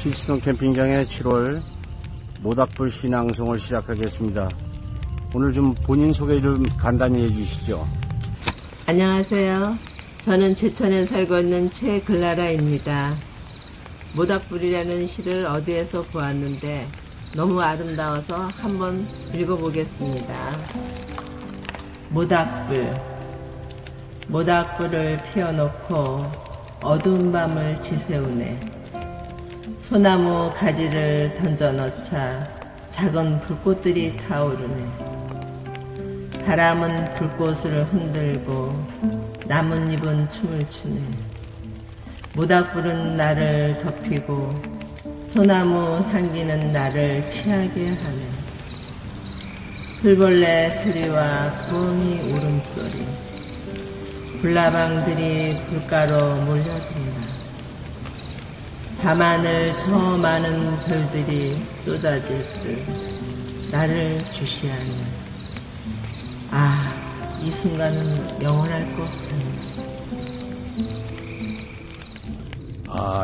실시동 캠핑장의 7월 모닥불 신앙송을 시작하겠습니다. 오늘 좀 본인 소개 좀 간단히 해주시죠. 안녕하세요. 저는 제천에 살고 있는 최글라라입니다. 모닥불이라는 시를 어디에서 보았는데 너무 아름다워서 한번 읽어보겠습니다. 모닥불을 피워놓고 어두운 밤을 지새우네. 소나무 가지를 던져넣자 작은 불꽃들이 타오르네. 바람은 불꽃을 흔들고 나뭇잎은 춤을 추네. 모닥불은 나를 덮이고 소나무 향기는 나를 취하게 하네. 풀벌레 소리와 부엉이 울음소리, 불나방들이 불가로 몰려든다. 밤하늘 저 많은 별들이 쏟아질 듯 나를 주시하네. 아, 이 순간은 영원할 것 같네.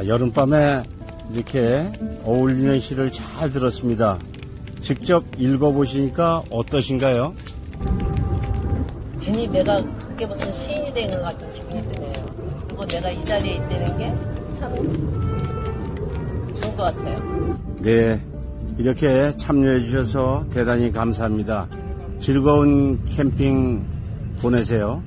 여름밤에 이렇게 어울리는 시를 잘 들었습니다. 직접 읽어보시니까 어떠신가요? 괜히 내가 그게 무슨 시인이 된 것 같은 기분이 드네요. 그리고 내가 이 자리에 있다는 게 참 좋은 것 같아요. 네, 이렇게 참여해 주셔서 대단히 감사합니다. 즐거운 캠핑 보내세요.